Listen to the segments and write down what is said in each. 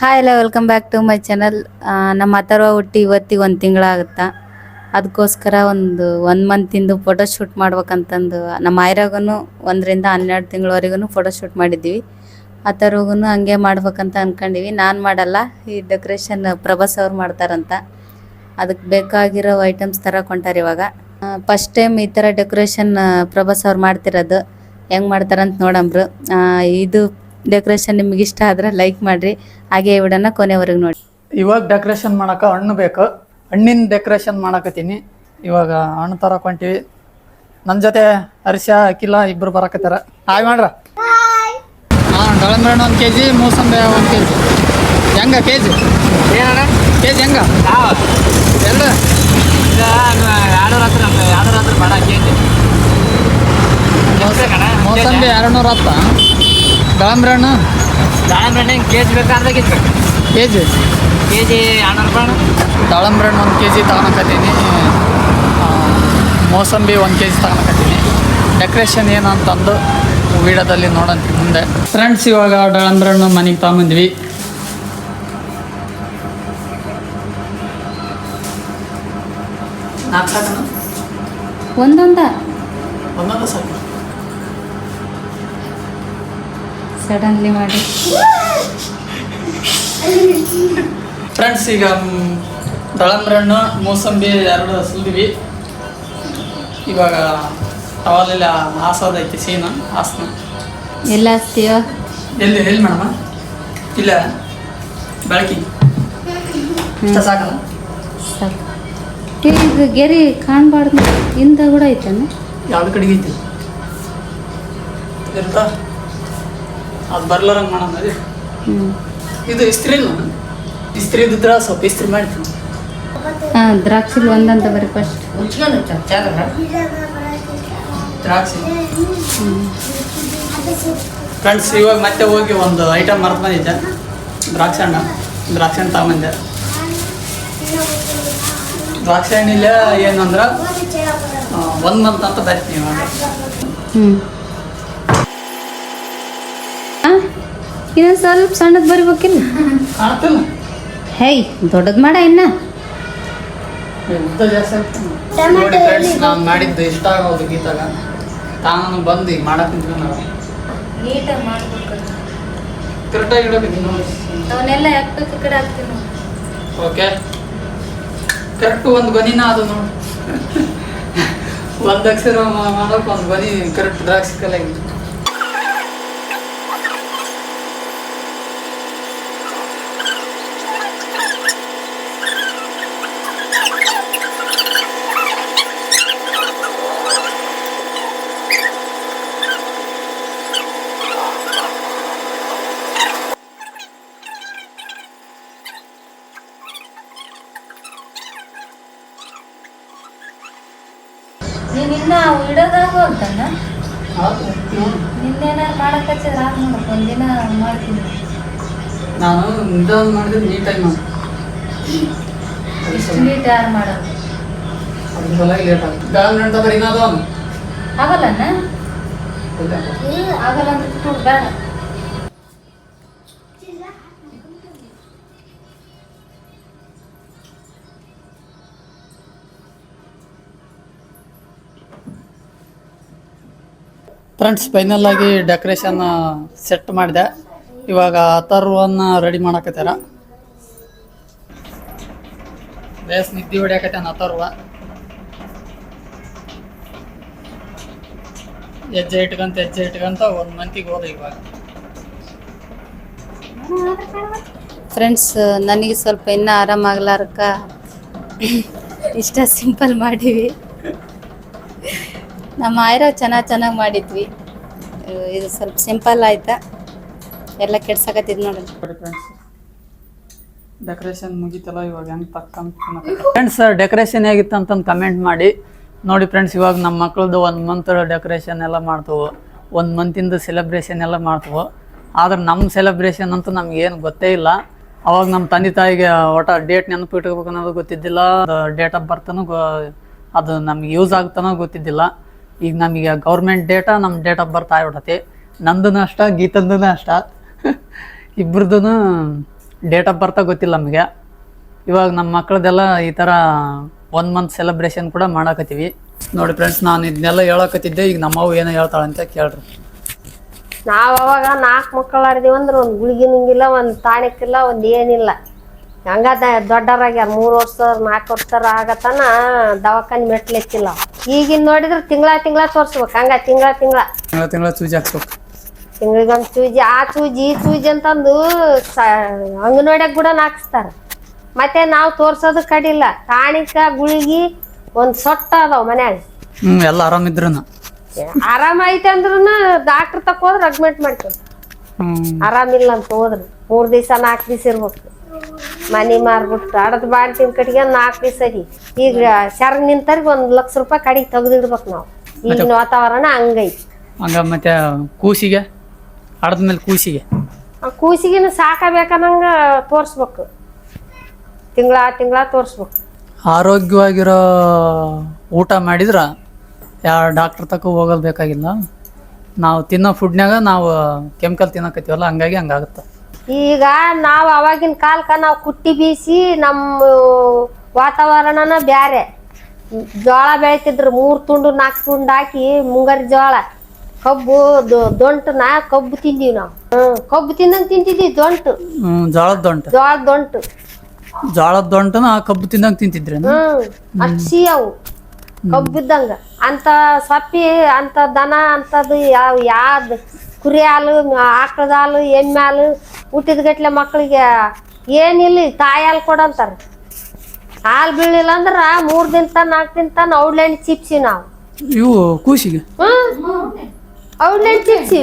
Hi ಎಲ್ಲ welcome back to my channel. ನಮ್ಮ ಅಥರ್ವ ಹುಟ್ಟಿ ಇವತ್ತಿಗೆ 1 ತಿಂಗಳಾಗುತ್ತಾ. ಅದಕ್ಕೋಸ್ಕರ ಒಂದು ಮಂತಿಂದು ಫೋಟೋ ಶೂಟ್ ಮಾಡ್ಬೇಕಂತಂದು ನಮ್ಮ ಆಯ್ರಾಗೂ 1 ರಿಂದ 12 ತಿಂಗಳವರೆಗೂ ಫೋಟೋ ಶೂಟ್ ಮಾಡಿದ್ದೀವಿ. ಅಥರ್ವಗೂ ಹಂಗೆ ಮಾಡ್ಬೇಕಂತ ಅಂದ್ಕೊಂಡಿವಿ. ನಾನು ಮಾಡಲ್ಲ, ಈ ಡೆಕೋರೇಷನ್ ಪ್ರಭಾಸ್ ಅವ್ರು ಮಾಡ್ತಾರಂತ. ಅದಕ್ಕೆ ಬೇಕಾಗಿರೋ ಐಟಮ್ಸ್ ತರಕ್ಕೆ ಹೊಂಟಾರೆ ಇವಾಗ. ಫಸ್ಟ್ ಟೈಮ್ ಈ ಥರ ಡೆಕೋರೇಷನ್ ಪ್ರಭಾಸ್ ಅವ್ರು ಮಾಡ್ತಿರೋದು. ಹೆಂಗೆ ಮಾಡ್ತಾರಂತ ನೋಡಂಬ್ರು. ಇದು ಡೆಕೋರೇಷನ್ ನಿಮ್ಗೆ ಇಷ್ಟ ಆದ್ರೆ ಲೈಕ್ ಮಾಡ್ರಿ, ಹಾಗೆ ವಿಡಿಯೋನ ಕೊನೆವರೆಗೂ ನೋಡಿ. ಇವಾಗ ಡೆಕೋರೇಷನ್ ಮಾಡಕ್ಕೆ ಹಣ್ಣು ಬೇಕು. ಹಣ್ಣಿನ ಡೆಕೋರೇಷನ್ ಮಾಡಕತ್ತೀನಿ. ಇವಾಗ ಹಣ್ಣು ತರಕ್ಕೆ ಹೊಂಟೀವಿ. ನನ್ನ ಜೊತೆ ಹರ್ಷ ಅಖಿಲ ಇಬ್ಬರು ಬರಕತ್ತಾರ. ಹಾಯ್ ಮಾಡ್ರ. ಹಾಂ, ದಾಳಿಂಬೆ ಹಣ್ಣು 1 kg, ಮೂಸಂಬಿ 1 kg. ಹೆಂಗ ಕೆಜಿ? ಕೆಜಿ ಹೆಂಗ? ಎರಡು ಬೇಡ ಕೆಜಿ. ಮೂಸಂಬಿ 210. ದಾಳಿಂಬೆ ಹಣ್ಣು ದಾಳಿಂಬೆ ಕೆಜಿ ಬೇಕಾದ್ರೆ ಕೆಜಿ ಕೆಜಿ 200 ರೂಪಾಯಿ. ದಾಳಿಂಬೆ ಹಣ್ಣು 1 kg ತಗೊಳಕತ್ತೀನಿ. ಮೋಸಂಬಿ 1 kg ತಗೊಳಕತ್ತೀನಿ. ಡೆಕೋರೇಷನ್ ಏನಂತಂದು ವಿಡಿಯೋದಲ್ಲಿ ನೋಡಂತೀವಿ ಮುಂದೆ. ಫ್ರೆಂಡ್ಸ್, ಇವಾಗ ದಾಳಿಂಬೆ ಹಣ್ಣು ಮನೆಗೆ ತಗೊಂಬಂದ್ವಿ. ಒಂದೊಂದ ಸಾಕು. ಸಡನ್ಲಿ ಮಾಡಿ. ಫ್ರೆಂಡ್ಸ್, ಈಗ ದಾಳಿಂಬೆ ಹಣ್ಣು ಮೂಸಂಬಿ 2 ಸುಲಿದ್ವಿ. ಇವಾಗ ಟವಲೆಲ್ಲ ಹಾಸೋದೈತಿ. ಸೀನ ಹಾಸನ ಎಲ್ಲ ಹಚ್ತೀವ. ಎಲ್ಲಿ ಮೇಡಮ? ಇಲ್ಲ, ಬೆಳಕಿ ಸಾಕಲ್ಲ. ಸಾಕು. ಈಗ ಗೆರಿ ಕಾಣಬಾರ್ದು. ಹಿಂದ ಕೂಡ ಐತನ? ಯಾವ್ದು ಕಡೆಗೆ ಐತಿ ಇರ್ತಾ ಅದು ಬರ್ಲಾರಂಗೆ ಮಾಡೋಣ. ಅದೇ ಇದು ಇಸ್ತ್ರಿ ಇದ್ದಿದ್ರೆ ಸ್ವಲ್ಪ ಇಸ್ತ್ರಿ ಮಾಡ್ತೀನಿ. ಹಾಂ, ದ್ರಾಕ್ಷಿ ಒಂದಂತ ಬರೀ ಫಸ್ಟ್ ದ್ರಾಕ್ಷಿ. ಫ್ರೆಂಡ್ಸ್, ಇವಾಗ ಮತ್ತೆ ಹೋಗಿ ಒಂದು ಐಟಮ್ ಮರೆತು ಬಂದಿದ್ದೆ. ದ್ರಾಕ್ಷಿ ಹಣ್ಣು ತಗೊಂಬಂದೆ. ದ್ರಾಕ್ಷಿ ಹಣ್ಣಿಲ್ಲ ಏನಂದ್ರೆ 1 ಮಂತ್ ಅಂತ ಬರ್ತೀನಿ ಇವಾಗ. ಇನ್ನೊಂದು ಸ್ವಲ್ಪ ಸಣ್ಣದು ಬರಿಬೇಕಿಲ್ಲ? ಕಾಣ್ತಿಲ್ಲ. ಹೇ, ದೊಡ್ಡದು ಮಾಡ ಇನ್ನ. ಉದ್ದ ಜಾಸ್ತಿ ಆಗ್ತದೆ. ನೋಡಿ ಫ್ರೆಂಡ್ಸ್, ನಾನು ಮಾಡಿದ್ದು ಇಷ್ಟ ಆಗೋದು ಗೀತಾಗ. ತಾನು ಬಂದು ಈಗ ಮಾಡಕ್ಕೆ ನಿಂತ್ಕೊಂಡು ನೀಟಾಗಿ ಮಾಡ್ಬೇಕು. ಕರೆಕ್ಟಾಗಿ ಇಡಬೇಕು ನೋಡಿ. ಅವನ್ನೆಲ್ಲ ಯಾಕೆ ಕಡೆ ಹಾಕ್ತೀನಿ. ಓಕೆ, ಕರೆಕ್ಟ್ ಒಂದು ಗೊನಿನ ಅದು ನೋಡಿ. 1 ಅಕ್ಷರ ಮಾಡೋಕೆ 1 ಗೊನಿ ಕರೆಕ್ಟ್ ದ್ರಾಕ್ಷಿ ಕಲಾಗಿ. ನೀನು ಇನ್ನ ಇಡೋದಾಗ ಅಂತಾನ ನಿನ್ನೇನಾರು ಮಾಡಕ್ಕೆ ಹಚ್ಚಿದ್ರೆ ಆಗ ನೋಡಕ್ಕೆ ಒಂದಿನ ಮಾಡ್ತೀನಿ. ನಾನು ನಿಧಾನ ಮಾಡಿದ್ರೆ ನೀಟಾಗಿ ಮಾಡಿ. ಇಷ್ಟು ನೀಟ್ ಯಾರು ಮಾಡೋದು? ಅದ್ರ ಸಲುವಾಗಿ ಲೇಟ್ ಆಗುತ್ತೆ. ದಾಳಿಂಬೆ ಹಣ್ಣು ಬರೀ ಅದು ಆಗಲ್ಲನ? ಆಗಲ್ಲ ಅಂದ್ರೆ ಬಿಟ್ಟು ಬೇಡ. ಫ್ರೆಂಡ್ಸ್, ಫೈನಲ್ ಆಗಿ ಡೆಕೋರೇಷನ್ ಸೆಟ್ ಮಾಡಿದೆ. ಇವಾಗ ಅಥರ್ವನ್ನ ರೆಡಿ ಮಾಡಕತ್ತಾರ. ಬೇಸ್ ನಿದ್ದೆ ಹೊಡಿಯಾಕತ್ತಾನ ಅಥರ್ವ. ಹೆಜ್ಜೆ ಇಟ್ಕೊಂತ 1 ಮಂತಿಗೆ ಹೋದ ಇವಾಗ. ಫ್ರೆಂಡ್ಸ್, ನನಗೆ ಸ್ವಲ್ಪ ಇನ್ನೂ ಆರಾಮಾಗ್ಲಾರಕ್ಕ ಇಷ್ಟ ಸಿಂಪಲ್ ಮಾಡೀವಿ. ನಮ್ಮ ಆಯ್ರ ಚೆನ್ನಾಗಿ ಮಾಡಿದ್ವಿ. ಇದು ಸ್ವಲ್ಪ ಸಿಂಪಲ್ ಆಯ್ತಾ, ಎಲ್ಲ ಕೆಡ್ಸಕತ್ತಿದ್ ನೋಡಿ. ಫ್ರೆಂಡ್ಸ್, ಡೆಕೋರೇಷನ್ ಮುಗೀತಲ್ಲ. ಇವಾಗ ಹೆಂಗೆ ಫ್ರೆಂಡ್ಸ್, ಡೆಕೋರೇಷನ್ ಹೇಗಿತ್ತು ಅಂತಂದು ಕಮೆಂಟ್ ಮಾಡಿ. ನೋಡಿ ಫ್ರೆಂಡ್ಸ್, ಇವಾಗ ನಮ್ಮ ಮಕ್ಳದ್ದು 1 ಮಂತ್ ಡೆಕೋರೇಷನ್ ಎಲ್ಲ ಮಾಡ್ತವೆ. 1 ಮಂತಿಂದು ಸೆಲೆಬ್ರೇಷನ್ ಎಲ್ಲ ಮಾಡ್ತವೆ. ಆದ್ರೆ ನಮ್ಮ ಸೆಲೆಬ್ರೇಷನ್ ಅಂತೂ ನಮ್ಗೇನು ಗೊತ್ತೇ ಇಲ್ಲ. ಅವಾಗ ನಮ್ಮ ತಂದೆ ತಾಯಿಗೆ ಒಟ್ಟ ಡೇಟ್ ನೆನಪು ಇಟ್ಕೋಬೇಕು ಅನ್ನೋದು ಗೊತ್ತಿದ್ದಿಲ್ಲ. ಡೇಟ್ ಆಫ್ ಬರ್ತನೂ ಅದು ನಮ್ಗೆ ಯೂಸ್ ಆಗ್ತಾನೋ ಗೊತ್ತಿದ್ದಿಲ್ಲ. ಈಗ ನಮಗೆ ಗೌರ್ಮೆಂಟ್ ಡೇಟಾ ನಮ್ಮ ಡೇಟ್ ಆಫ್ ಬರ್ತ್ ಆಗ್ಬಿಡತ್ತೆ. ನಂದೂ ಅಷ್ಟ, ಗೀತಂದೂ ಅಷ್ಟ. ಇಬ್ಬರದೂ ಡೇಟ್ ಆಫ್ ಬರ್ತ ಗೊತ್ತಿಲ್ಲ ನಮಗೆ. ಇವಾಗ ನಮ್ಮ ಮಕ್ಕಳದೆಲ್ಲ ಈ ಥರ 1 ಮಂತ್ ಸೆಲೆಬ್ರೇಷನ್ ಕೂಡ ಮಾಡಾಕತ್ತೀವಿ. ನೋಡಿ ಫ್ರೆಂಡ್ಸ್, ನಾನು ಇದನ್ನೆಲ್ಲ ಹೇಳಕತ್ತಿದ್ದೆ, ಈಗ ನಮ್ಮವು ಏನೋ ಹೇಳ್ತಾಳಂತ ಕೇಳ್ರಿ. ನಾವು ಅವಾಗ 4 ಮಕ್ಕಳು ಆಡಿದೀವಿ ಅಂದ್ರೆ ಒಂದು ಗುಳಿಗಿನಂಗಿಲ್ಲ, ಒಂದು ತಾಣಿಕಿಲ್ಲ, ಒಂದು ಏನಿಲ್ಲ. ಹಂಗ ದೊಡ್ಡವರಾಗ್ಯಾರ 3 ವರ್ಷ 4 ವರ್ಷ ಆಗತನ ದವಾಖಾನೆ ಮೆಟ್ಲೆಚ್ಚಿಲ್ಲ. ಈಗಿನ ನೋಡಿದ್ರೆ ತಿಂಗಳ ತೋರ್ಸ್ಬೇಕು. ಹಂಗ ತಿಂಗಳ ಸೂಜಿ ಹಾಕ್ಬೇಕು. ತಿಂಗಳಿಗೊಂದು ಸೂಜಿ, ಆ ಸೂಜಿ ಈ ಸೂಜಿ ಅಂತಂದು ಅಂಗನವಾಡಿಯಾಗ ಕೂಡ ಹಾಕಿಸ್ತಾರ. ಮತ್ತೆ ನಾವು ತೋರ್ಸೋದು ಕಡಿಲ್ಲ. ತಾಣಿಕ ಗುಳಿಗಿ ಒಂದು ಸೊಟ್ಟ ಅದಾವ ಮನ್ಯಾಗ. ಎಲ್ಲ ಆರಾಮಿದ್ರು ಆರಾಮ ಐತೆ ಅಂದ್ರೂ ಡಾಕ್ಟರ್ ತಕ್ಕ ಹೋದ್ರೆ ಅಡ್ಮಿಟ್ ಮಾಡ್ತೇವೆ. ಆರಾಮಿಲ್ಲ ಅಂತ ಹೋದ್ರೆ 3 ದಿವಸ 4 ದಿವಸ ಇರ್ಬೇಕು. ಮನಿ ಮಾರ್ಬಿಟ್ಟು ಅಡದ್ ಬಾಳ್ತಿನ ಕಡೆಗೆ 4 ದಿವಸ ರೀ. ಈಗ ಶರ್ಗ್ ನಿಂತರ್ಗ 1 ಲಕ್ಷ ರೂಪಾಯಿ ಕಡೆಗೆ ತೆಗ್ದಿಡ್ಬೇಕು ನಾವು. ಈಗಿನ ವಾತಾವರಣ ಹಂಗೈತಿ. ಹಂಗ ಮತ್ತೆ ಕೂಸಿಗೆ ಆಡದ್ಮೇಲೆ ಕೂಸಿಗಿನ ಸಾಕಬೇಕನ್ನಂಗ ತೋರ್ಸ್ಬೇಕು. ತಿಂಗಳ ತೋರ್ಸ್ಬೇಕು. ಆರೋಗ್ಯವಾಗಿರೋ ಊಟ ಮಾಡಿದ್ರ ಯಾವ ಡಾಕ್ಟರ್ ತಕ ಹೋಗೋದು ಬೇಕಾಗಿಲ್ಲ. ನಾವು ತಿನ್ನೋ ಫುಡ್ನಾಗ ನಾವು ಕೆಮಿಕಲ್ ತಿನ್ನಕತ್ತೀವಲ್ಲ, ಹಂಗಾಗಿ ಹಂಗಾಗುತ್ತೆ. ಈಗ ನಾವು ಅವಾಗಿನ ಕಾಲಕ್ಕೆ ನಾವು ಕುಟ್ಟಿ ಬೀಸಿ ನಮ್ಮ ವಾತಾವರಣನ ಬ್ಯಾರೆ. ಜೋಳ ಬೆಳಿತಿದ್ರು 3 ತುಂಡು 4 ತುಂಡು ಹಾಕಿ ಮುಂಗಾರಿ ಜೋಳ. ಕಬ್ಬು ದೊಂಟನ ಕಬ್ಬು ತಿಂದೀವಿ ನಾವು. ಕಬ್ಬು ತಿಂದಂಗೆ ತಿಂತಿದ್ವಿ. ಜೋಳದ ದೊಂಟನ ಕಬ್ಬು ತಿಂದಂಗೆ ತಿಂತಿದ್ರಿ. ಅಕ್ಷಿ ಅವು ಕಬ್ಬಿದ್ದಂಗ. ಅಂತ ಸಪ್ಪಿ ಅಂತ ದನ ಅಂತದು ಯಾವ್ದು ಕುರಿ ಹಾಲು, ಆಕಳದ ಹಾಲು, ಎಮ್ಮೆ ಹಾಲು ಹುಟ್ಟಿದ ಗಟ್ಲೆ ಮಕ್ಕಳಿಗೆ ಏನಿಲ್ಲ ತಾಯಿ ಹಾಲು ಕೊಡಂತಾರ. ಹಾಲು ಬೀಳಿಲ್ಲ ಅಂದ್ರ 3 ದಿನ 4 ದಿನ ತನ ಔಡ್ಲೆಣ್ಣೆ ಚಿಪ್ಸಿ ನಾವು. ಇವು ಕೂಸಿಗೆ ಔಡ್ಲೆಣ್ಣೆ ಚಿಪ್ಸಿ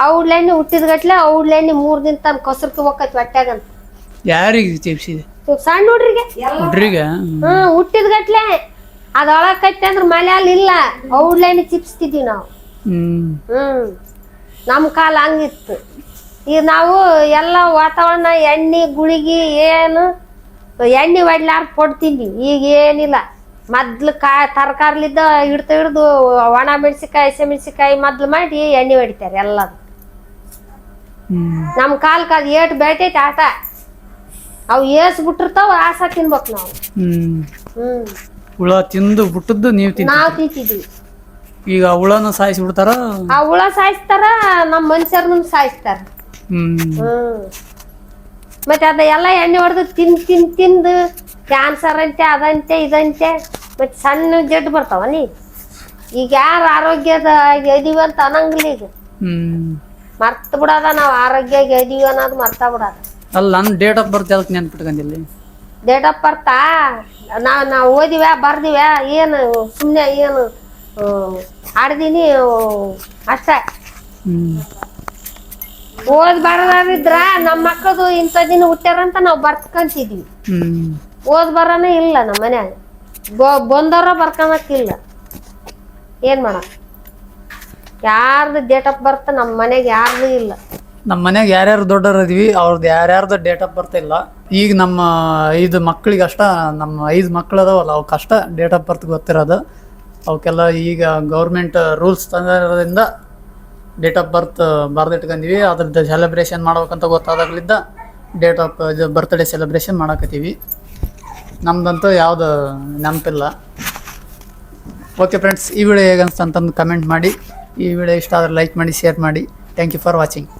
ಔಡ್ಲೆಣ್ಣೆ ಹುಟ್ಟಿದ ಗಟ್ಲೆ ಔಡ್ಲೆಣ್ಣೆ 3 ದಿನ ತನ ಕಸರ್ಕ ಹೋಗತ್ ಹೊಟ್ಯಾಗಂತ. ಯಾರಿಗೆ ಚಿಪ್ಸಿದೆ? ಸಣ್ಣ ಹುಡ್ರಿಗೆ. ಹುಟ್ಟಿದ ಗಟ್ಲೆ ಅದೊಳಕೈತೆ ಅಂದ್ರ ಮಲ್ಯಾಲ ಇಲ್ಲ, ಔಡ್ಲೆಣ್ಣೆ ಚಿಪ್ಸ್ತಿದ್ವಿ ನಾವು. ನಮ್ಮ ಕಾಲ ಹಂಗಿತ್ತು. ಈಗ ನಾವು ಎಲ್ಲ ವಾತಾವರಣ ಎಣ್ಣೆ ಗುಳಿಗಿ ಏನು ಎಣ್ಣೆ ಹೊಡ್ಲಾರ್ದು ಕೊಡ್ತಿದ್ವಿ. ಈಗ ಏನಿಲ್ಲ. ಮೊದ್ಲು ತರಕಾರಿಲಿದ್ದ ಹಿಡ್ದು ಒಣ ಮೆಣಸಿಕಾಯಿ ಹಸಿಮೆಣಸಿಕಾಯಿ ಮೊದ್ಲು ಮಾಡಿ ಎಣ್ಣೆ ಹೊಡಿತಾರೆ ಎಲ್ಲದು. ನಮ್ಮ ಕಾಲಕ್ಕೆ ಅದು ಏಟು ಬೆಳಿತೈತಿ ಆಟ. ಅವು ಏಸ್ ಬಿಟ್ಟಿರ್ತಾವ, ಆಸ ತಿನ್ಬೇಕು ನಾವು. ಹುಳ ತಿಂದು ಬಿಟ್ಟದ್ದು ನಾವು ತಿಂತಿದ್ವಿ. ಈಗ ಹುಳನ ಸಾಯಿಸಿ ಬಿಡ್ತಾರ. ಆ ಹುಳ ಸಾಯಿಸ್ತಾರ, ನಮ್ಮ ಮನುಷ್ಯರನ್ನ ಸಾಯಿಸ್ತಾರ. ಮತ್ತೆ ಅದ ಎಲ್ಲ ಎಣ್ಣೆ ಹೊಡೆದು ತಿಂದು ಕ್ಯಾನ್ಸರ್ ಅಂತೆ ಅದಂತೆ ಇದಂತೆ ಮತ್ತೆ ಸಣ್ಣ ಜಡ್ಡು ಬರ್ತಾವ. ಈಗ ಯಾರು ಆರೋಗ್ಯದ ಇದೀವಿ ಅಂತ ಅನ್ನಂಗಿಲ್ಲ. ಈಗ ಮರ್ತ ಬಿಡೋದ ನಾವು ಆರೋಗ್ಯ ಇದೀವಿ ಅನ್ನೋದು ಮರ್ತಾ ಬಿಡೋದ. ಅಲ್ಲ, ನನ್ನ ಡೇಟ್ ಆಫ್ ಬರ್ತ್ ಯಾಕೆ ನೆನ್ಪಿಟ್ಕೊಂಡಿಲ್ಲ? ಡೇಟ್ ಆಫ್ ಬರ್ತಾ ನಾವು ಓದಿವ್ಯಾ ಬರ್ದಿವ್ಯಾ ಏನು ಸುಮ್ಮನೆ ಏನು ಆಡ್ದೀನಿ ಅಷ್ಟೇ. ಓದ್ ಬರೋದಿದ್ರ ನಮ್ಮ ಮಕ್ಕಳದು ಇಂಥ ದಿನ ಹುಟ್ಟ್ಯಾರಂತ ನಾವು ಬರ್ಕೊಂತಿದ್ವಿ. ಓದ್ ಬರೋನೇ ಇಲ್ಲ ನಮ್ಮ ಮನ್ಯಾಗ. ಬಂದವ್ರ ಬರ್ಕೊಳಕ್ಕಿಲ್ಲ. ಏನ್ ಮಾಡ, ಯಾರ್ದು ಡೇಟ್ ಆಫ್ ಬರ್ತ್ ನಮ್ಮ ಮನೆಗೆ ಯಾರ್ದು ಇಲ್ಲ. ನಮ್ಮ ಮನ್ಯಾಗ ಯಾರ್ಯಾರು ದೊಡ್ಡವ್ರು ಇದೀವಿ ಅವ್ರದ್ದು ಯಾರ್ಯಾರ್ದು ಡೇಟ್ ಆಫ್ ಬರ್ತ್ ಇಲ್ಲ. ಈಗ ನಮ್ಮ 5 ಮಕ್ಳಿಗೆ ಅಷ್ಟ, ನಮ್ಮ 5 ಮಕ್ಳು ಅದಾವಲ್ಲ ಅವಕ್ಕಷ್ಟ ಡೇಟ್ ಆಫ್ ಬರ್ತ್ ಗೊತ್ತಿರೋದು. ಅವಕ್ಕೆಲ್ಲ ಈಗ ಗೌರ್ಮೆಂಟ್ ರೂಲ್ಸ್ ತಂದಿರೋದ್ರಿಂದ ಡೇಟ್ ಆಫ್ ಬರ್ತ್ ಬರ್ದಿಟ್ಕೊಂಡಿವಿ. ಅದ್ರದ್ದು ಸೆಲೆಬ್ರೇಷನ್ ಮಾಡ್ಬೇಕಂತ ಗೊತ್ತಾದಾಗ್ಲಿದ್ದ ಡೇಟ್ ಆಫ್ ಬರ್ತ್ಡೇ ಸೆಲೆಬ್ರೇಷನ್ ಮಾಡಕತ್ತೀವಿ. ನಮ್ದಂತೂ ಯಾವುದು ನೆನಪಿಲ್ಲ. ಓಕೆ ಫ್ರೆಂಡ್ಸ್, ಈ ವಿಡಿಯೋ ಹೇಗೆ ಅನ್ಸ್ತಂತಂದು ಕಮೆಂಟ್ ಮಾಡಿ. ಈ ವಿಡಿಯೋ ಇಷ್ಟ ಆದರೆ ಲೈಕ್ ಮಾಡಿ, ಶೇರ್ ಮಾಡಿ. Thank you for watching.